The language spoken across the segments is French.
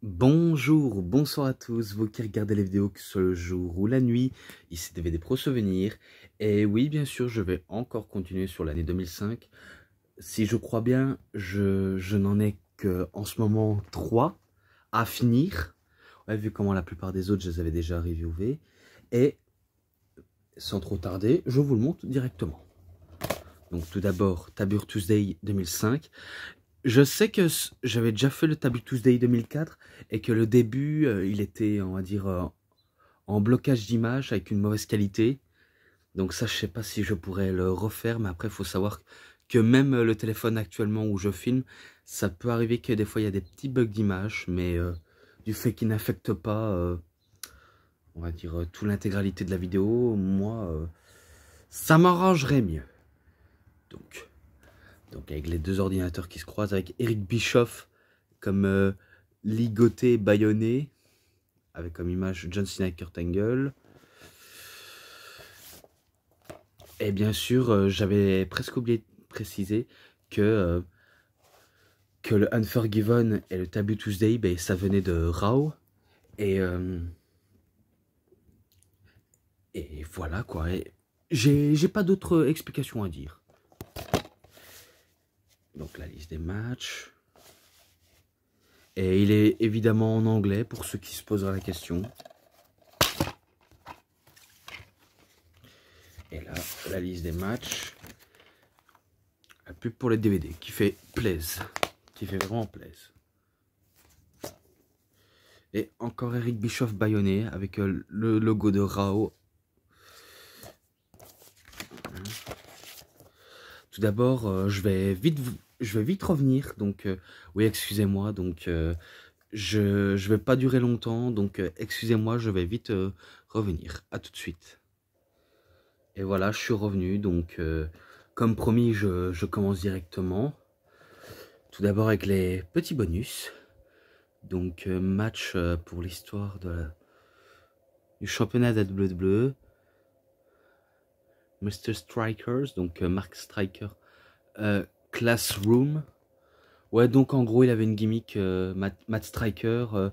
Bonjour, bonsoir à tous, vous qui regardez les vidéos que ce soit le jour ou la nuit, ici DVD Pro Souvenirs. Et oui, bien sûr, je vais encore continuer sur l'année 2005. Si je crois bien, je n'en ai que en ce moment 3 à finir. Ouais, vu comment la plupart des autres, je les avais déjà reviewés. Et sans trop tarder, je vous le montre directement. Donc tout d'abord, Tabure Tuesday 2005. Je sais que j'avais déjà fait le Taboo Tuesday 2004 et que le début, il était, on va dire, en blocage d'image avec une mauvaise qualité. Donc ça, je sais pas si je pourrais le refaire, mais après, il faut savoir que même le téléphone actuellement où je filme, ça peut arriver que des fois, il y a des petits bugs d'image, mais du fait qu'il n'affecte pas, on va dire, toute l'intégralité de la vidéo, moi, ça m'arrangerait mieux. Donc avec les deux ordinateurs qui se croisent, avec Eric Bischoff comme ligoté, bâillonné, avec comme image John Cena et Kurt Angle. Et bien sûr, j'avais presque oublié de préciser que le Unforgiven et le Taboo Tuesday, ben, ça venait de Raw. Et voilà quoi. J'ai pas d'autre explication à dire. Donc la liste des matchs. Et il est évidemment en anglais pour ceux qui se poseraient la question. Et là, la liste des matchs. La pub pour les DVD qui fait plaise. Qui fait vraiment plaise. Et encore Eric Bischoff bâillonné avec le logo de Raw. Tout d'abord, je vais vite revenir. Donc, oui, excusez-moi. Donc, je vais pas durer longtemps. Donc, excusez-moi, je vais vite revenir. À tout de suite. Et voilà, je suis revenu. Donc, comme promis, je commence directement. Tout d'abord avec les petits bonus. Donc, match pour l'histoire du championnat WWE. Mr. Strikers, donc Mark Striker, Classroom. Ouais, donc en gros, il avait une gimmick, Matt Striker,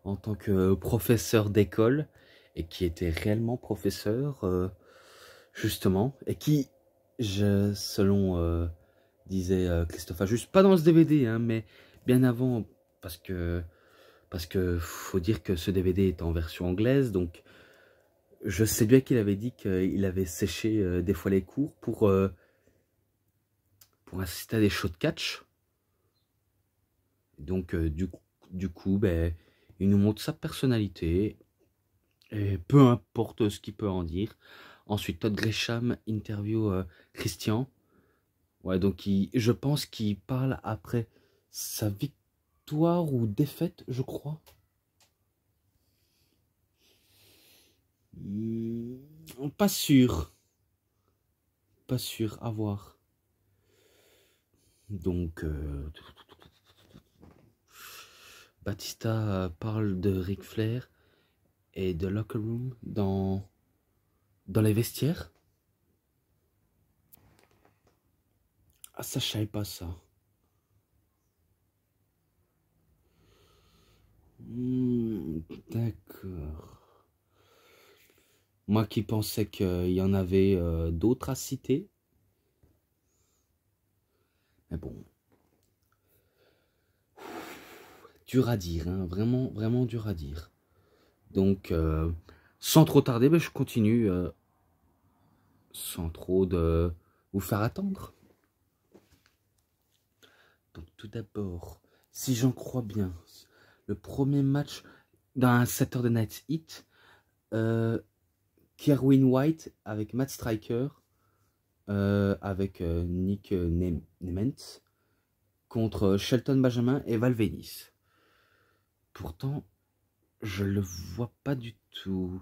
en tant que professeur d'école, et qui était réellement professeur, justement, et qui, selon disait Christophe juste pas dans ce DVD, hein, mais bien avant, parce que faut dire que ce DVD est en version anglaise, donc je sais bien qu'il avait dit qu'il avait séché des fois les cours pour assister à des shows de catch. Donc du coup, ben, il nous montre sa personnalité, et peu importe ce qu'il peut en dire. Ensuite, Todd Gresham interview Christian. Ouais, donc je pense qu'il parle après sa victoire ou défaite, je crois. Pas sûr. Pas sûr, à voir. Donc, Batista parle de Ric Flair et de Locker Room dans les vestiaires. Ah, ça, je savais pas ça. D'accord. Moi qui pensais qu'il y en avait d'autres à citer. Mais bon. Dur à dire, hein. Vraiment, vraiment dur à dire. Donc, sans trop tarder, ben, je continue. Sans trop de vous faire attendre. Donc, tout d'abord, si j'en crois bien, le premier match d'un Saturday Night Heat, Kerwin White avec Matt Striker, avec Nick Nemeth, contre Shelton Benjamin et Val Venis. Pourtant, je le vois pas du tout.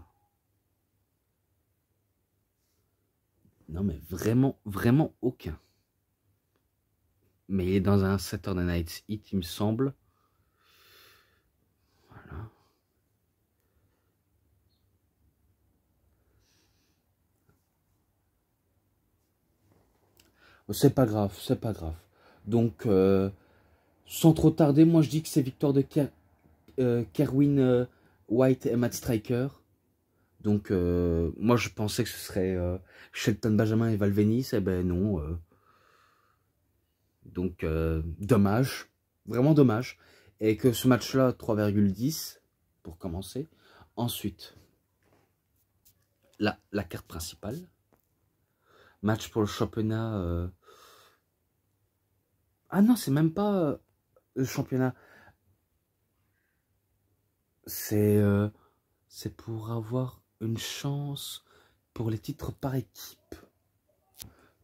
Non, mais vraiment, vraiment aucun. Mais il est dans un Saturday Night Heat, il me semble. Voilà. C'est pas grave, c'est pas grave. Donc, sans trop tarder, moi je dis que c'est victoire de Kerwin White et Matt Striker. Donc, moi, je pensais que ce serait Shelton Benjamin et Val Venis. Eh ben non. Donc, dommage. Vraiment dommage. Et que ce match-là, 3,10 pour commencer. Ensuite, la carte principale. Match pour le championnat. Ah non, c'est même pas le championnat. C'est pour avoir une chance pour les titres par équipe.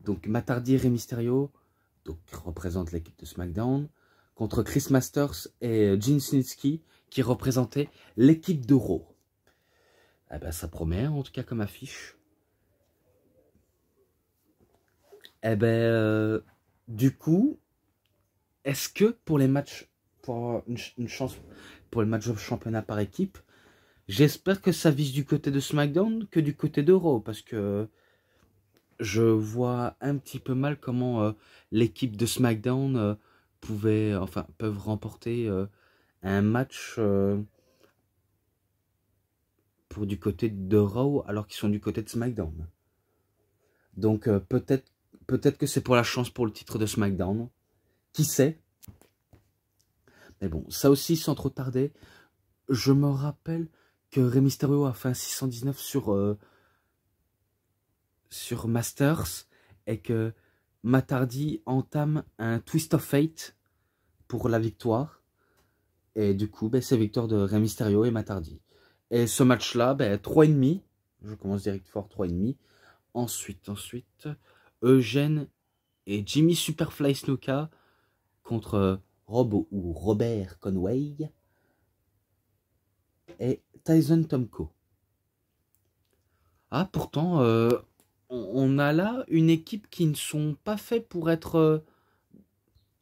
Donc Matt Hardy et Rey Mysterio, donc représentent l'équipe de SmackDown, contre Chris Masters et Gene Snitsky, qui représentaient l'équipe de Raw. Eh ben, ça promet, en tout cas comme affiche. Eh ben, du coup, est-ce que pour les matchs, pour avoir une chance pour les matchs de championnat par équipe, j'espère que ça vise du côté de SmackDown que du côté de Raw, parce que je vois un petit peu mal comment l'équipe de SmackDown peuvent remporter un match pour du côté de Raw alors qu'ils sont du côté de SmackDown. Donc peut-être que c'est pour la chance pour le titre de SmackDown. Qui sait? Mais bon, ça aussi sans trop tarder, je me rappelle que Rey Mysterio a fait un 619 sur Masters et que Matt Hardy entame un Twist of Fate pour la victoire. Et du coup, c'est victoire de Rey Mysterio et Matt Hardy. Et ce match-là, 3,5. Je commence direct fort, 3,5. Ensuite, Eugène et Jimmy Superfly Snuka contre Rob ou Robert Conway et Tyson Tomko. Ah, pourtant, on a là une équipe qui ne sont pas faits pour être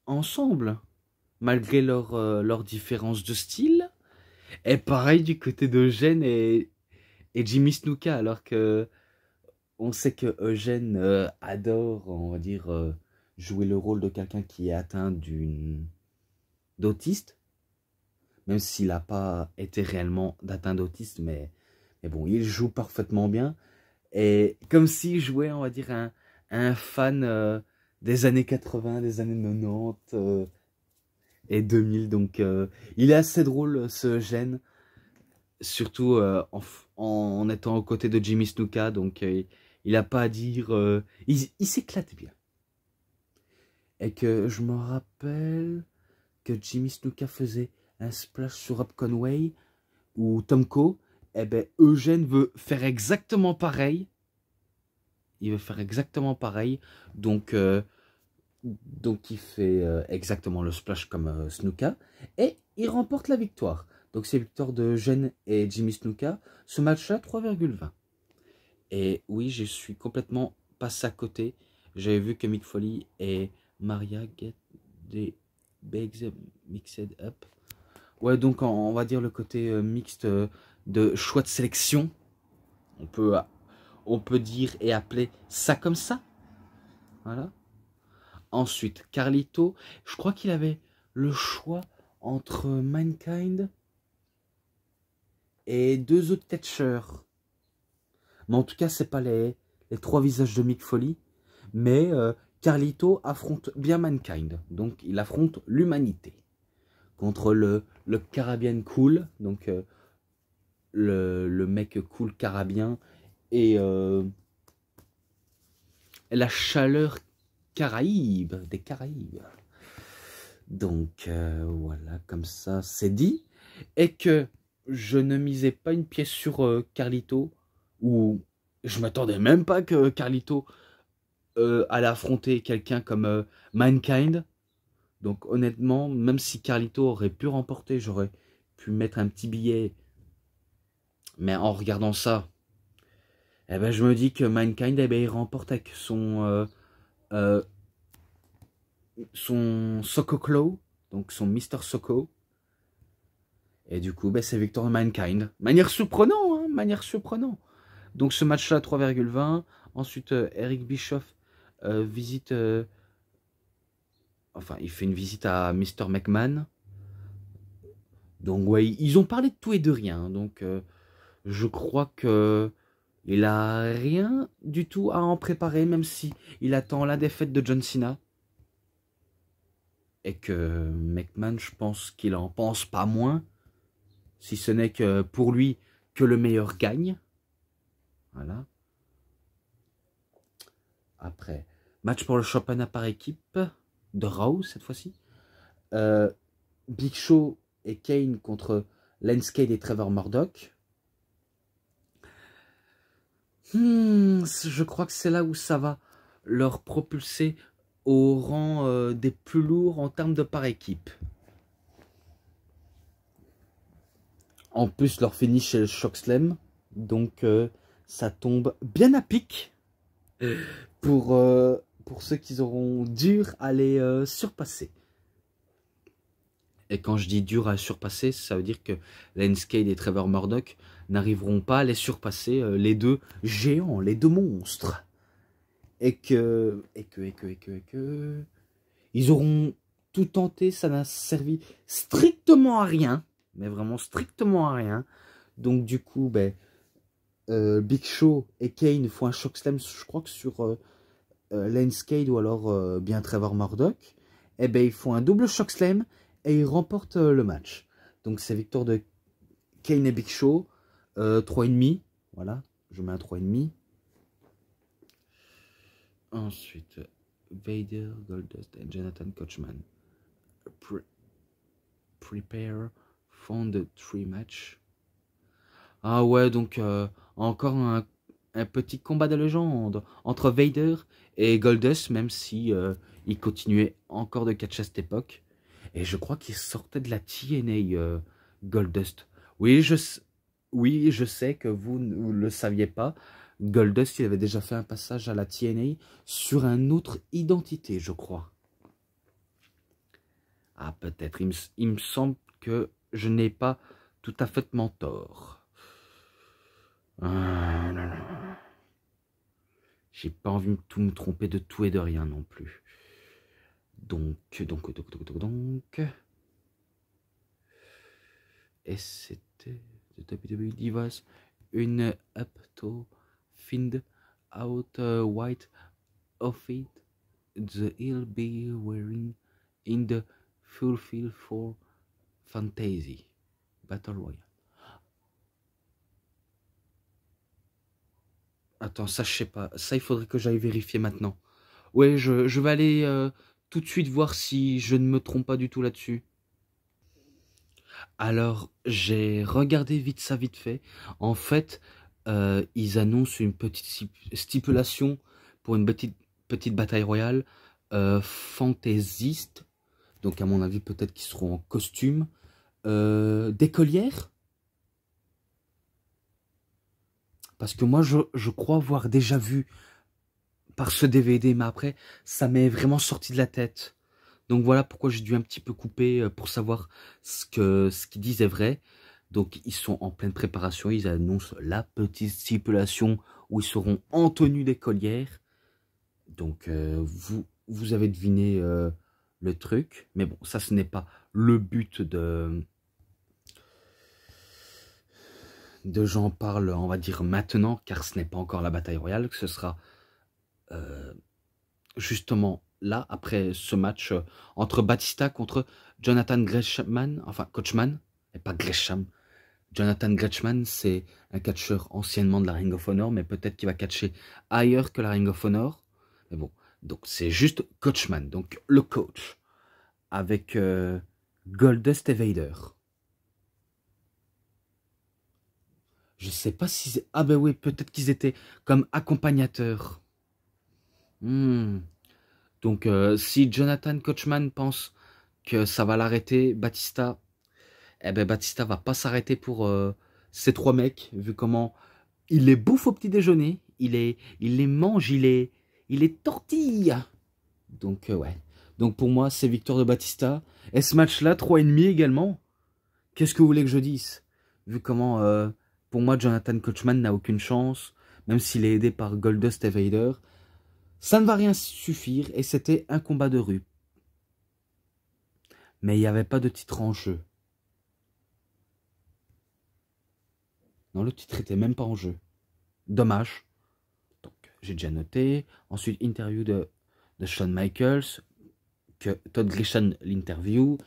ensemble, malgré leur différence de style. Et pareil du côté d'Eugène et Jimmy Snuka, alors que on sait que Eugène adore, on va dire, jouer le rôle de quelqu'un qui est atteint d'autiste, même s'il n'a pas été réellement atteint d'autisme, mais bon, il joue parfaitement bien. Et comme s'il jouait, on va dire, un fan des années 80, des années 90 et 2000. Donc, il est assez drôle, ce Eugène, surtout en étant aux côtés de Jimmy Snuka. Donc, il n'a pas à dire... il s'éclate bien. Et que je me rappelle que Jimmy Snuka faisait un splash sur Rob Conway ou Tomko. Eh ben, Eugène veut faire exactement pareil. Il veut faire exactement pareil. Donc il fait exactement le splash comme Snuka. Et il remporte la victoire. Donc c'est victoire de Eugène et Jimmy Snuka. Ce match-là, 3,20. Et oui, je suis complètement passé à côté. J'avais vu que Mick Foley et Maria get des bags mixed up. Ouais, donc on va dire le côté mixte de choix de sélection. On peut dire et appeler ça comme ça. Voilà. Ensuite, Carlito, je crois qu'il avait le choix entre Mankind et deux autres catcheurs. Mais en tout cas, c'est pas les trois visages de Mick Foley. Mais Carlito affronte bien Mankind. Donc, il affronte l'humanité. Contre le Caribbean Cool. Donc, le mec cool carabien. Et la chaleur Caraïbe, des Caraïbes. Donc, voilà, comme ça, c'est dit. Et que je ne misais pas une pièce sur Carlito. Ou je m'attendais même pas que Carlito allait affronter quelqu'un comme Mankind. Donc honnêtement, même si Carlito aurait pu remporter, j'aurais pu mettre un petit billet. Mais en regardant ça, eh ben, je me dis que Mankind, eh ben, il remporte avec son Soko Claw, donc son Mr. Soko. Et du coup, ben, c'est victoire de Mankind. Manière surprenante, hein, manière surprenante. Donc ce match-là, 3,20. Ensuite, Eric Bischoff visite... enfin, il fait une visite à Mr. McMahon. Donc ouais, ils ont parlé de tout et de rien. Donc je crois que il a rien du tout à en préparer, même si il attend la défaite de John Cena. Et que McMahon, je pense qu'il en pense pas moins. Si ce n'est que pour lui, que le meilleur gagne. Voilà. Après, match pour le championnat par équipe de Raw cette fois-ci. Big Show et Kane contre Lance Cade et Trevor Murdoch. Je crois que c'est là où ça va leur propulser au rang des plus lourds en termes de par équipe. En plus, leur finish est le Chokeslam. Donc, ça tombe bien à pic pour ceux qui auront dur à les surpasser. Et quand je dis dur à surpasser, ça veut dire que Lance Cade et Trevor Murdoch n'arriveront pas à les surpasser, les deux géants, les deux monstres. Et que ils auront tout tenté, ça n'a servi strictement à rien, mais vraiment strictement à rien. Donc du coup, ben, Big Show et Kane font un chokeslam, je crois que sur Lance Cade ou alors bien Trevor Murdoch. Et ben ils font un double chokeslam et ils remportent le match. Donc c'est victoire de Kane et Big Show, 3,5. Voilà, je mets un 3,5. Ensuite, Vader, Goldust et Jonathan Coachman. Prepare for the 3 match. Ah ouais, donc encore un petit combat de légende entre Vader et Goldust, même si il continuait encore de catcher à cette époque. Et je crois qu'il sortait de la TNA, Goldust. Oui, je sais que vous ne le saviez pas. Goldust, il avait déjà fait un passage à la TNA sur une autre identité, je crois. Ah, peut-être. Il me semble que je n'ai pas tout à fait tort. Ah, non, non. J'ai pas envie de tout me tromper de tout et de rien non plus. Donc. Et c'était de WWE Divas, une up to find out white outfit the he'll be wearing in the fulfill for fantasy battle royale. Attends, ça je sais pas, ça il faudrait que j'aille vérifier maintenant. Ouais, je vais aller tout de suite voir si je ne me trompe pas du tout là-dessus. Alors, j'ai regardé vite ça vite fait. En fait, ils annoncent une petite stipulation pour une petite bataille royale fantaisiste. Donc, à mon avis, peut-être qu'ils seront en costume. D'écolière. Parce que moi, je crois avoir déjà vu par ce DVD, mais après, ça m'est vraiment sorti de la tête. Donc voilà pourquoi j'ai dû un petit peu couper pour savoir ce qu'ils disent est vrai. Donc ils sont en pleine préparation, ils annoncent la petite stipulation où ils seront en tenue d'écolière. Donc vous avez deviné le truc. Mais bon, ça ce n'est pas le but de j'en parle, on va dire maintenant, car ce n'est pas encore la bataille royale, que ce sera justement là, après ce match entre Batista contre Jonathan Gresham, enfin Coachman, et pas Gresham. Jonathan Gresham, c'est un catcheur anciennement de la Ring of Honor, mais peut-être qu'il va catcher ailleurs que la Ring of Honor. Mais bon, donc c'est juste Coachman, donc le coach, avec Goldust et Vader. Je sais pas si... Ah ben oui, peut-être qu'ils étaient comme accompagnateurs. Donc, si Jonathan Coachman pense que ça va l'arrêter, Batista, eh ben Batista va pas s'arrêter pour ces trois mecs, vu comment il les bouffe au petit déjeuner, il les mange, il les tortille. Donc, ouais. Donc, pour moi, c'est victoire de Batista. Et ce match-là, 3,5 également. Qu'est-ce que vous voulez que je dise? Vu comment, pour moi, Jonathan Coachman n'a aucune chance, même s'il est aidé par Goldust et Vader. Ça ne va rien suffire et c'était un combat de rue. Mais il n'y avait pas de titre en jeu. Non, le titre était même pas en jeu. Dommage. Donc, j'ai déjà noté. Ensuite, interview de Shawn Michaels, que Todd Grisham l'interview.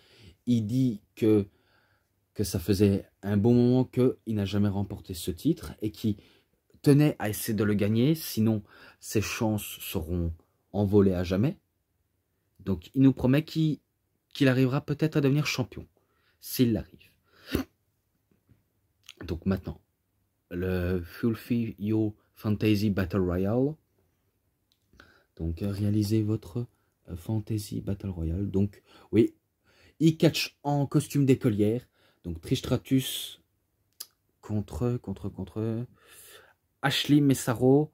Il dit que ça faisait un bon moment qu'il n'a jamais remporté ce titre et qu'il tenait à essayer de le gagner, sinon ses chances seront envolées à jamais. Donc, il nous promet qu'il arrivera peut-être à devenir champion, s'il l'arrive. Donc maintenant, le Fulfill Your Fantasy Battle Royale. Donc, réalisez votre Fantasy Battle Royale. Donc, oui, il catch en costume d'écolière. Donc, Trish Stratus contre Ashley Messaro,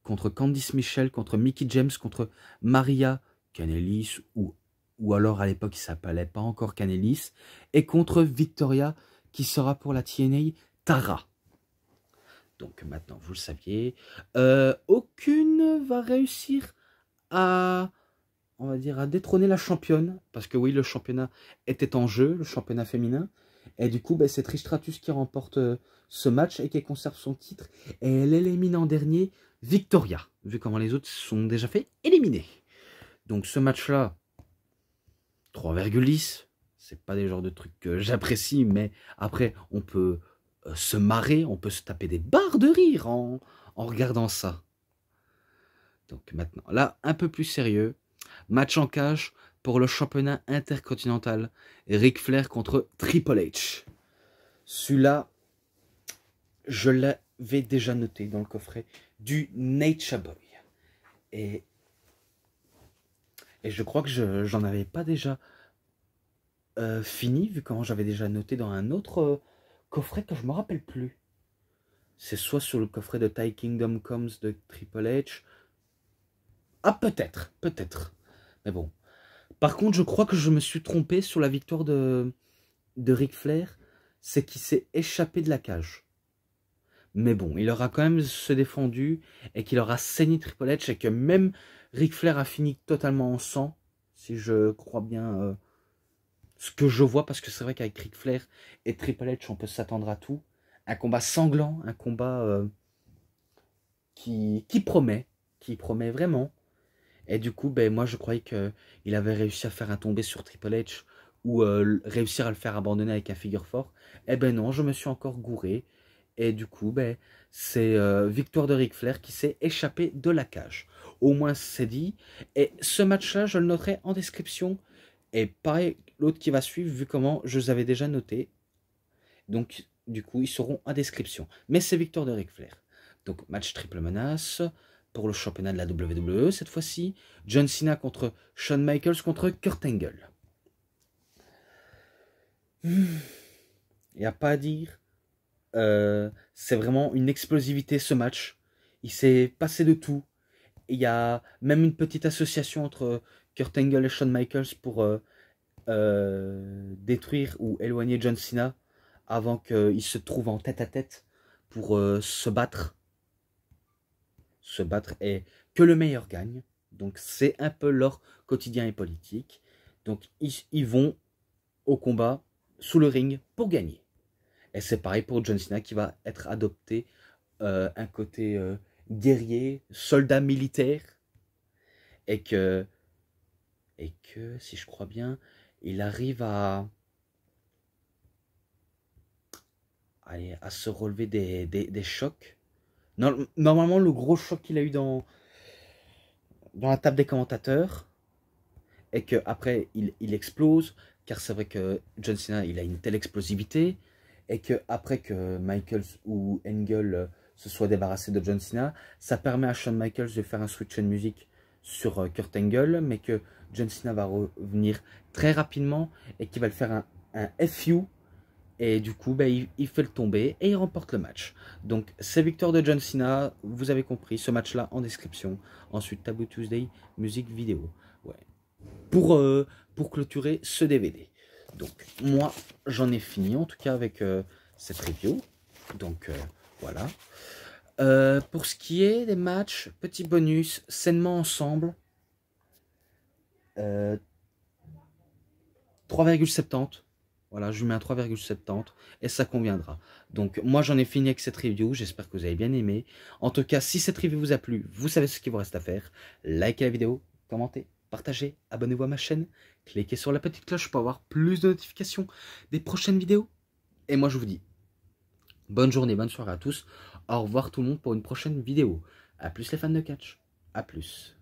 contre Candice Michel, contre Mickie James, contre Maria Kanellis, ou alors à l'époque il s'appelait pas encore Kanellis, et contre Victoria, qui sera pour la TNA Tara. Donc maintenant, vous le saviez, aucune va réussir à, on va dire, à détrôner la championne, parce que oui, le championnat était en jeu, le championnat féminin, et du coup, c'est Trish Stratus qui remporte ce match et qui conserve son titre, et elle élimine en dernier Victoria, vu comment les autres sont déjà fait éliminer. Donc ce match-là, 3,10, c'est pas des genres de trucs que j'apprécie, mais après, on peut se marrer, on peut se taper des barres de rire en regardant ça. Donc maintenant, là, un peu plus sérieux, match en cage pour le championnat intercontinental, Ric Flair contre Triple H. Celui-là, je l'avais déjà noté dans le coffret du Nature Boy. Et je crois que j'en avais pas déjà fini, vu comment j'avais déjà noté dans un autre coffret que je me rappelle plus. C'est soit sur le coffret de Ty Kingdom Comes de Triple H. Ah, peut-être. Mais bon. Par contre, je crois que je me suis trompé sur la victoire de Ric Flair. C'est qu'il s'est échappé de la cage. Mais bon, il aura quand même se défendu et qu'il aura saigné Triple H et que même Ric Flair a fini totalement en sang, si je crois bien ce que je vois, parce que c'est vrai qu'avec Ric Flair et Triple H, on peut s'attendre à tout. Un combat sanglant, un combat qui promet vraiment. Et du coup, moi je croyais qu'il avait réussi à faire un tombé sur Triple H ou réussir à le faire abandonner avec un figure fort. Eh ben non, je me suis encore gouré. Et du coup, c'est victoire de Ric Flair qui s'est échappé de la cage. Au moins, c'est dit. Et ce match-là, je le noterai en description. Et pareil, l'autre qui va suivre, vu comment je les avais déjà notés. Donc, du coup, ils seront en description. Mais c'est victoire de Ric Flair. Donc, match triple menace pour le championnat de la WWE cette fois-ci. John Cena contre Shawn Michaels contre Kurt Angle. Il n'y a pas à dire. C'est vraiment une explosivité ce match. Il s'est passé de tout. Il y a même une petite association entre Kurt Angle et Shawn Michaels pour détruire ou éloigner John Cena avant qu'il se trouve en tête-à-tête pour se battre. Et que le meilleur gagne. Donc c'est un peu leur quotidien et politique. Donc ils vont au combat sous le ring pour gagner. Et c'est pareil pour John Cena qui va être adopté un côté guerrier, soldat militaire. Et que, si je crois bien, il arrive à se relever des chocs. Normalement, le gros choc qu'il a eu dans la table des commentateurs, et qu'après, il explose, car c'est vrai que John Cena, il a une telle explosivité, et qu'après que Michaels ou Angle se soient débarrassés de John Cena, ça permet à Shawn Michaels de faire un switch de musique sur Kurt Angle, mais que John Cena va revenir très rapidement, et qu'il va le faire un FU, et du coup, il fait le tomber et il remporte le match. Donc, c'est victoire de John Cena. Vous avez compris, ce match-là en description. Ensuite, Taboo Tuesday, musique vidéo. Ouais. Pour clôturer ce DVD. Donc, moi, j'en ai fini, en tout cas, avec cette review. Donc, voilà. Pour ce qui est des matchs, petit bonus, sainement ensemble. 3,70. Voilà, je lui mets un 3,70 et ça conviendra. Donc moi j'en ai fini avec cette review, j'espère que vous avez bien aimé. En tout cas, si cette review vous a plu, vous savez ce qu'il vous reste à faire. Likez la vidéo, commentez, partagez, abonnez-vous à ma chaîne, cliquez sur la petite cloche pour avoir plus de notifications des prochaines vidéos. Et moi je vous dis bonne journée, bonne soirée à tous. Au revoir tout le monde pour une prochaine vidéo. A plus les fans de catch. A plus.